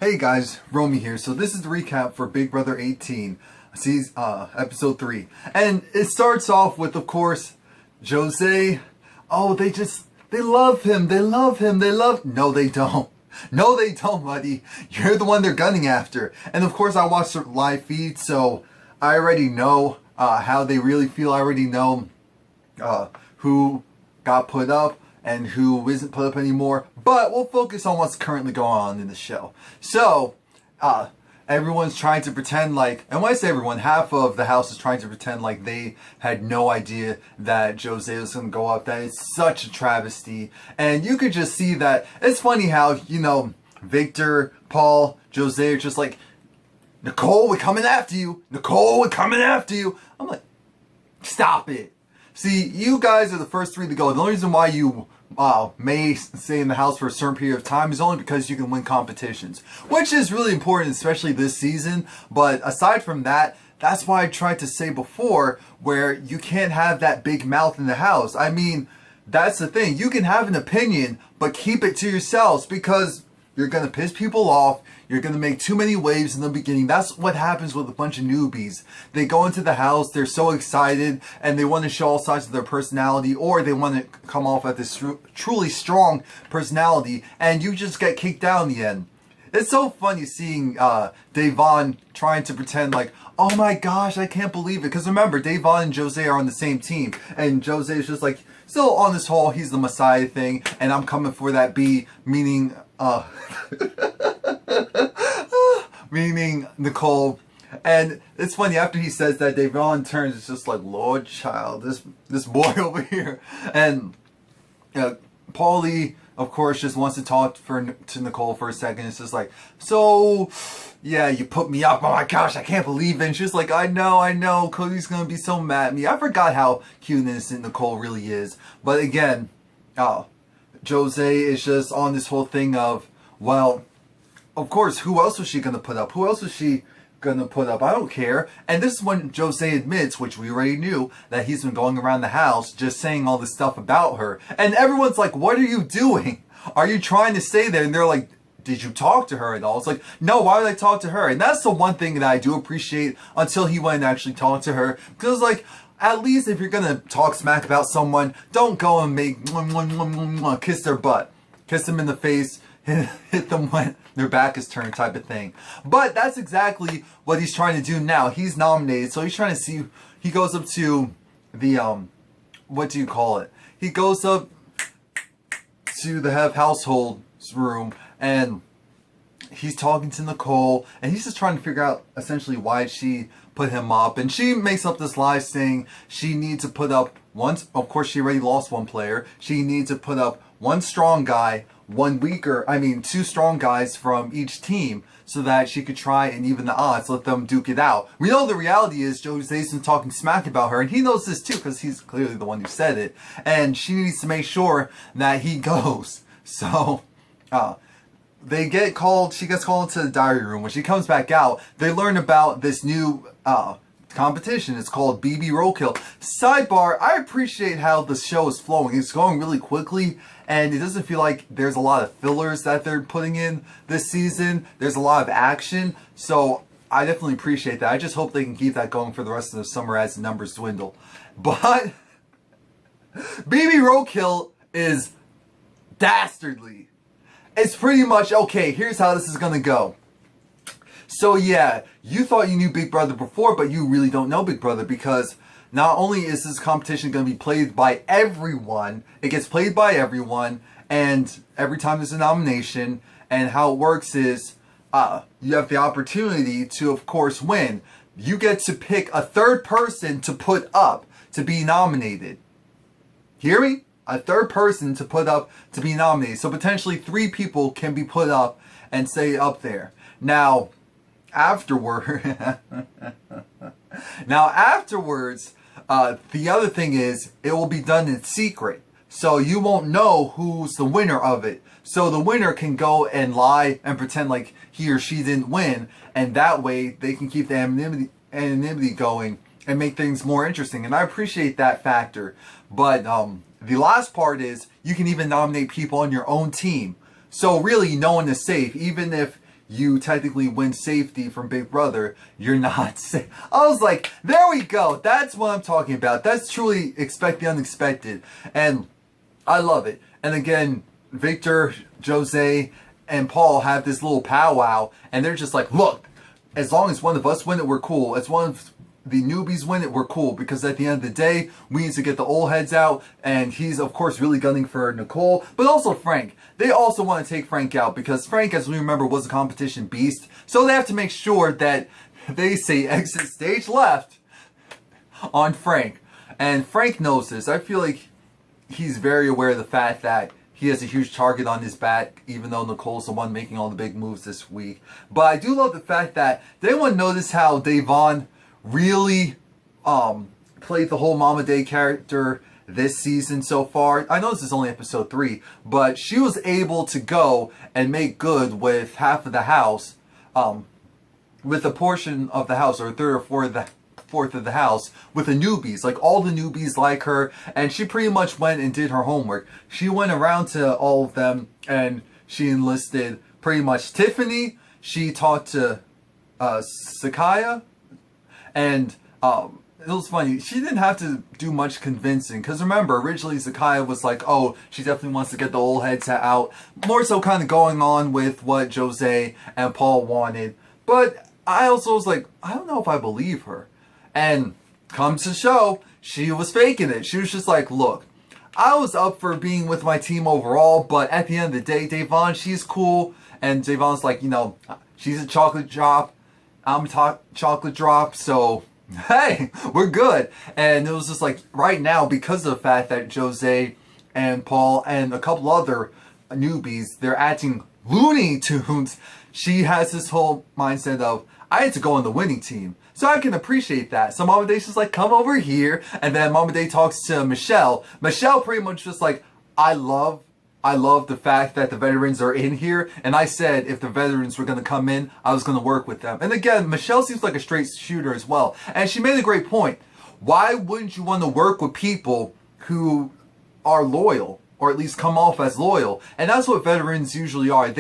Hey guys, Romie here. So this is the recap for Big Brother 18, season, episode 3. And it starts off with, of course, Jozea. Oh, they love him. No, they don't. No, they don't, buddy. You're the one they're gunning after. And of course, I watched the live feed, so I already know how they really feel. I already know who got put up and who isn't put up anymore, but we'll focus on what's currently going on in the show. So, everyone's trying to pretend like, and when I say everyone, half of the house is trying to pretend like they had no idea that Jozea was going to go up, that it's such a travesty, and you could just see that. It's funny how, Victor, Paul, Jozea are just like, Nicole, we're coming after you. Nicole, we're coming after you. I'm like, stop it. See, you guys are the first three to go. The only reason why you may stay in the house for a certain period of time is only because you can win competitions, which is really important, especially this season. But aside from that, that's why I tried to say before, where you can't have that big mouth in the house. I mean, that's the thing. You can have an opinion, but keep it to yourselves, because you're going to piss people off. You're going to make too many waves in the beginning. That's what happens with a bunch of newbies. They go into the house, they're so excited, and they want to show all sides of their personality, or they want to come off at this truly strong personality, and you just get kicked out in the end. It's so funny seeing Davon trying to pretend like, oh my gosh, I can't believe it. Because remember, Davon and Jozea are on the same team, and Jozea is just like, still on this whole, he's the Messiah thing, and I'm coming for that B, meaning... meaning Nicole. And it's funny, after he says that, Davon turns, it's just like, Lord child, this boy over here. And Paulie, of course, just wants to talk to Nicole for a second. It's just like, so yeah, you put me up, oh my gosh, I can't believe it. And she's like, I know, Cody's gonna be so mad at me. I forgot how cute and innocent Nicole really is. But again, Jozea is just on this whole thing of, well, of course, who else was she going to put up? Who else was she going to put up? I don't care. And this is when Jozea admits, which we already knew, that he's been going around the house just saying all this stuff about her. And everyone's like, what are you doing? Are you trying to stay there? And they're like, did you talk to her at all? It's like, no, why would I talk to her? And that's the one thing that I do appreciate, until he went and actually talked to her. Because, like, at least if you're going to talk smack about someone, don't go and make kiss their butt. Kiss them in the face, hit them when their back is turned, type of thing. But that's exactly what he's trying to do now. He's nominated, so he's trying to see, he goes up to the, what do you call it? He goes up to the head of household's room, and he's talking to Nicole, and he's just trying to figure out essentially why she put him up. And she makes up this lie saying she needs to put up one, of course she already lost one player, she needs to put up one strong guy, two strong guys from each team, so that she could try and even the odds, let them duke it out. We know the reality is Josea's been talking smack about her, and he knows this too, because he's clearly the one who said it, and she needs to make sure that he goes. So, they get called, she gets called into the diary room. When she comes back out, they learn about this new competition. It's called BB Roadkill. Sidebar, I appreciate how the show is flowing. It's going really quickly, and it doesn't feel like there's a lot of fillers that they're putting in this season. There's a lot of action, so I definitely appreciate that. I just hope they can keep that going for the rest of the summer as the numbers dwindle. But BB Roadkill is dastardly. It's pretty much, okay, here's how this is gonna go. So yeah, you thought you knew Big Brother before, but you really don't know Big Brother, because not only is this competition going to be played by everyone, it gets played by everyone, and every time there's a nomination, and how it works is, you have the opportunity to, of course, win. You get to pick a third person to put up to be nominated. Hear me? A third person to put up to be nominated. So potentially 3 people can be put up and stay up there. Now, afterwards, the other thing is, it will be done in secret. So you won't know who's the winner of it. So the winner can go and lie and pretend like he or she didn't win. And that way they can keep the anonymity going and make things more interesting. And I appreciate that factor. But the last part is, you can even nominate people on your own team. So really, no one is safe. Even if you technically win safety from Big Brother, you're not safe. I was like, there we go. That's what I'm talking about. That's truly expect the unexpected. And I love it. And again, Victor, Jose, and Paul have this little powwow, and they're just like, look, as long as one of us win it, we're cool. As one of the newbies win it, we're cool. Because at the end of the day, we need to get the old heads out. And he's, of course, really gunning for Nicole, but also Frank. They also want to take Frank out because Frank, as we remember, was a competition beast. So they have to make sure that they say exit stage left on Frank. And Frank knows this. I feel like he's very aware of the fact that he has a huge target on his back, even though Nicole's the one making all the big moves this week. But I do love the fact that did anyone notice how Devon really played the whole Mama Day character this season so far? I know this is only episode 3, but she was able to go and make good with half of the house, with a portion of the house, or a third or fourth of the house, with the newbies. Like, all the newbies like her, and she pretty much went and did her homework. She went around to all of them, and she enlisted pretty much Tiffany. She talked to Sakaya, and it was funny. She didn't have to do much convincing, because remember, originally Sakaya was like, oh, she definitely wants to get the old heads out. More so kind of going on with what Jose and Paul wanted. But I also was like, I don't know if I believe her. And comes to show, she was faking it. She was just like, look, I was up for being with my team overall, but at the end of the day, Devon, she's cool. And Devon's like, you know, she's a chocolate drop. I'm a chocolate drop, so hey, we're good. And it was just like, right now, because of the fact that Jose and Paul and a couple other newbies, they're acting Looney Tunes, she has this whole mindset of, I had to go on the winning team. So I can appreciate that. So Mama Day's just like, come over here. And then Mama Day talks to Michelle. Michelle pretty much just like, I love the fact that the veterans are in here. And I said if the veterans were going to come in, I was going to work with them. And again, Michelle seems like a straight shooter as well. And she made a great point. Why wouldn't you want to work with people who are loyal, or at least come off as loyal? And that's what veterans usually are.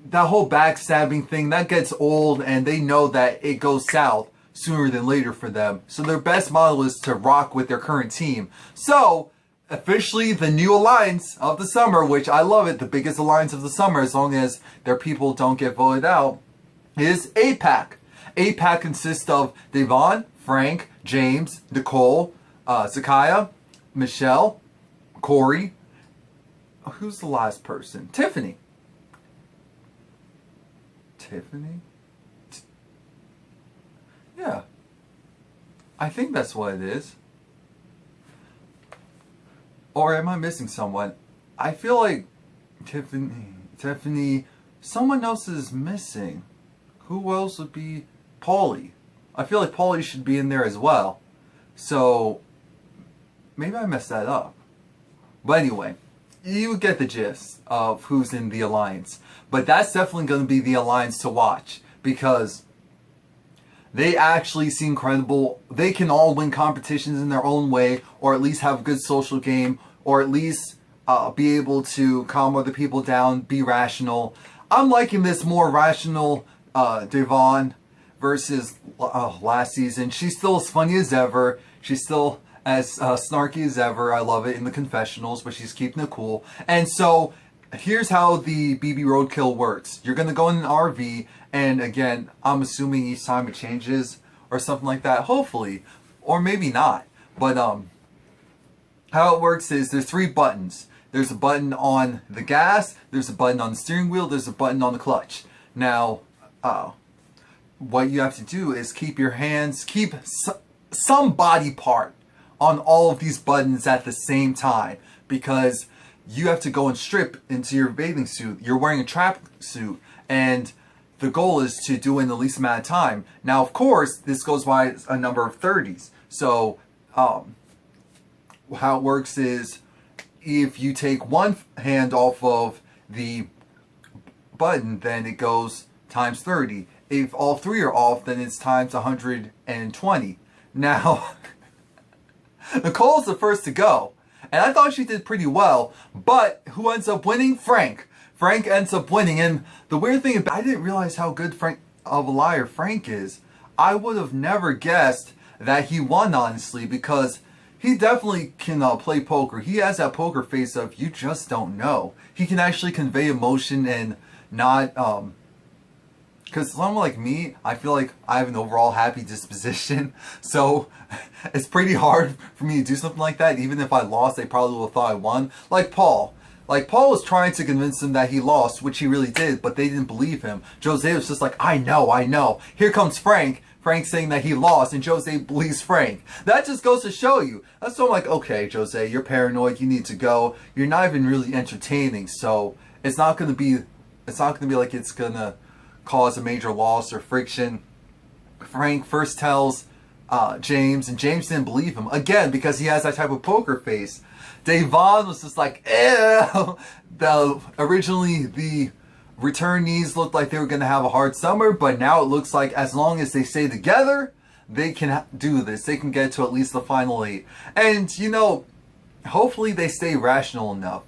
That whole backstabbing thing, that gets old, and they know that it goes south sooner than later for them. So their best model is to rock with their current team. So, officially the new alliance of the summer, which I love it, the biggest alliance of the summer, as long as their people don't get voted out, is APAC. APAC consists of Devon, Frank, James, Nicole, Sakaya, Michelle, Corey. Who's the last person? Tiffany. Tiffany? Yeah. I think that's what it is. Or am I missing someone? I feel like Tiffany, someone else is missing. Who else would be? Paulie. I feel like Paulie should be in there as well. So, maybe I messed that up. But anyway, you get the gist of who's in the alliance. But that's definitely going to be the alliance to watch, because they actually seem credible. They can all win competitions in their own way, or at least have a good social game, or at least be able to calm other people down, be rational. I'm liking this more rational Devon versus last season. She's still as funny as ever. She's still as snarky as ever. I love it in the confessionals, but she's keeping it cool. And so here's how the BB Roadkill works. You're going to go in an RV, and again, I'm assuming each time it changes or something like that, hopefully, or maybe not. But how it works is there's 3 buttons. There's a button on the gas, there's a button on the steering wheel, there's a button on the clutch. Now, what you have to do is keep your hands, keep some body part on all of these buttons at the same time, because you have to go and strip into your bathing suit. You're wearing a trap suit, and the goal is to do it in the least amount of time. Now, of course, this goes by a number of 30s. So, how it works is, if you take one hand off of the button, then it goes times 30. If all 3 are off, then it's times 120. Now, Nicole's the first to go. And I thought she did pretty well, but who ends up winning? Frank. Frank ends up winning. And the weird thing, I didn't realize how good Frank of a liar Frank is. I would have never guessed that he won, honestly, because he definitely can play poker. He has that poker face of you just don't know. He can actually convey emotion and not because someone like me, I feel like I have an overall happy disposition, so it's pretty hard for me to do something like that. Even if I lost, they probably would have thought I won. Like Paul was trying to convince them that he lost, which he really did, but they didn't believe him. Jozea was just like, I know. Here comes Frank saying that he lost, and Jozea believes Frank. That just goes to show you. That's so I'm like, okay, Jozea, you're paranoid. You need to go. You're not even really entertaining, so it's not gonna be like it's gonna cause a major loss or friction. Frank first tells James, and James didn't believe him again because he has that type of poker face. Devon was just like, ew. Originally the returnees looked like they were going to have a hard summer, but now it looks like as long as they stay together, they can do this. They can get to at least the final 8. And, you know, hopefully they stay rational enough.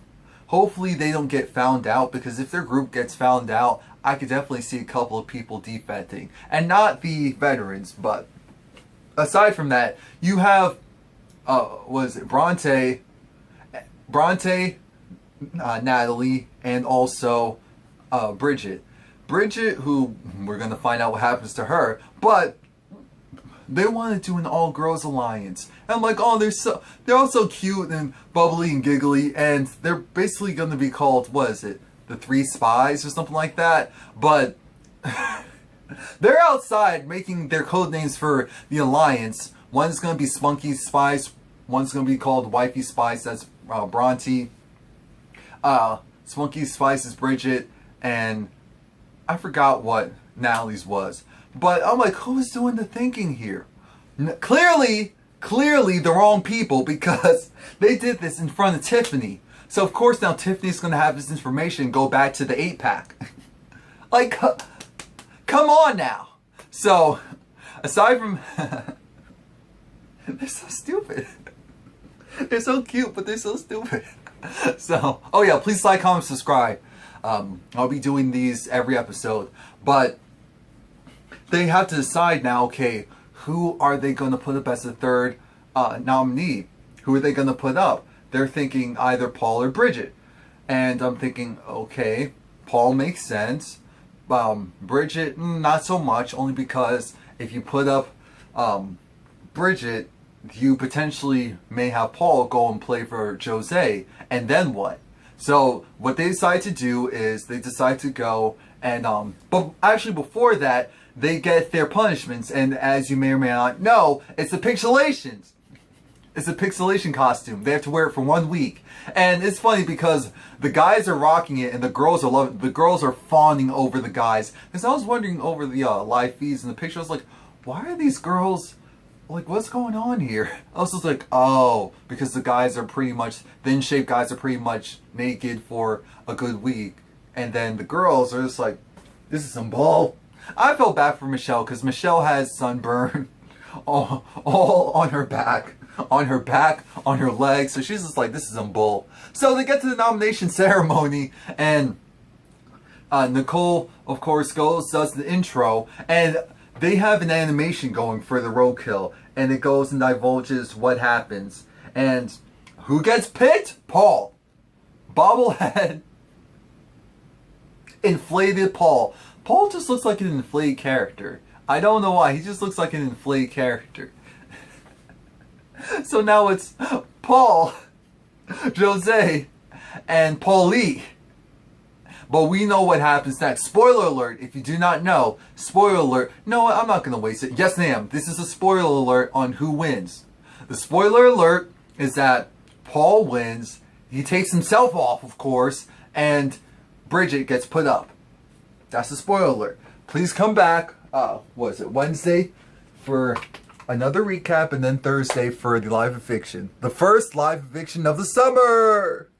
Hopefully they don't get found out, because if their group gets found out, I could definitely see a couple of people defecting. And not the veterans, but aside from that, you have, Bronte, Natalie, and also Bridget. Bridget, who we're going to find out what happens to her, but they want to do an all-girls alliance. And I'm like, oh, they're all so cute and bubbly and giggly, and they're basically going to be called, what is it, the 3 Spies or something like that. But they're outside making their code names for the alliance. One's going to be Spunky Spies, one's going to be called Wifey Spies, that's Bronte. Spunky Spies is Bridget, and I forgot what Natalie's was. But I'm like, who's doing the thinking here? Clearly the wrong people, because they did this in front of Tiffany. So of course now Tiffany's going to have this information and go back to the 8-pack. Like, come on now. So, aside from... they're so stupid. They're so cute, but they're so stupid. So, oh yeah, please like, comment, subscribe. I'll be doing these every episode. But they have to decide now, okay, who are they going to put up as the third nominee? Who are they going to put up? They're thinking either Paul or Bridget. And I'm thinking, okay, Paul makes sense. Bridget, not so much, only because if you put up Bridget, you potentially may have Paul go and play for Jose, and then what? So what they decide to do is they decide to go and but actually before that they get their punishments, and as you may or may not know, it's the pixelations. It's a pixelation costume. They have to wear it for 1 week. And it's funny because the guys are rocking it and the girls are loving it. The girls are fawning over the guys. Because I was wondering over the live feeds and the picture, I was like, why are these girls, like, what's going on here? I was just like, oh, because the guys are pretty much, the in-shape guys are pretty much naked for a good week. And then the girls are just like, this is some bull. I felt bad for Michelle because Michelle has sunburn all on her back. On her legs, so she's just like, this is some bull. So they get to the nomination ceremony, and Nicole, of course, does the intro, and they have an animation going for the roadkill, and it goes and divulges what happens. And who gets picked? Paul. Bobblehead. Inflated Paul. Paul just looks like an inflated character. I don't know why, he just looks like an inflated character. So now it's Paul, Jose, and Paulie. But we know what happens next. Spoiler alert, if you do not know. Spoiler alert. No, I'm not going to waste it. Yes, ma'am. This is a spoiler alert on who wins. The spoiler alert is that Paul wins. He takes himself off, of course. And Bridget gets put up. That's the spoiler alert. Please come back, what is it, Wednesday? For another recap, and then Thursday for the live eviction. The first live eviction of the summer!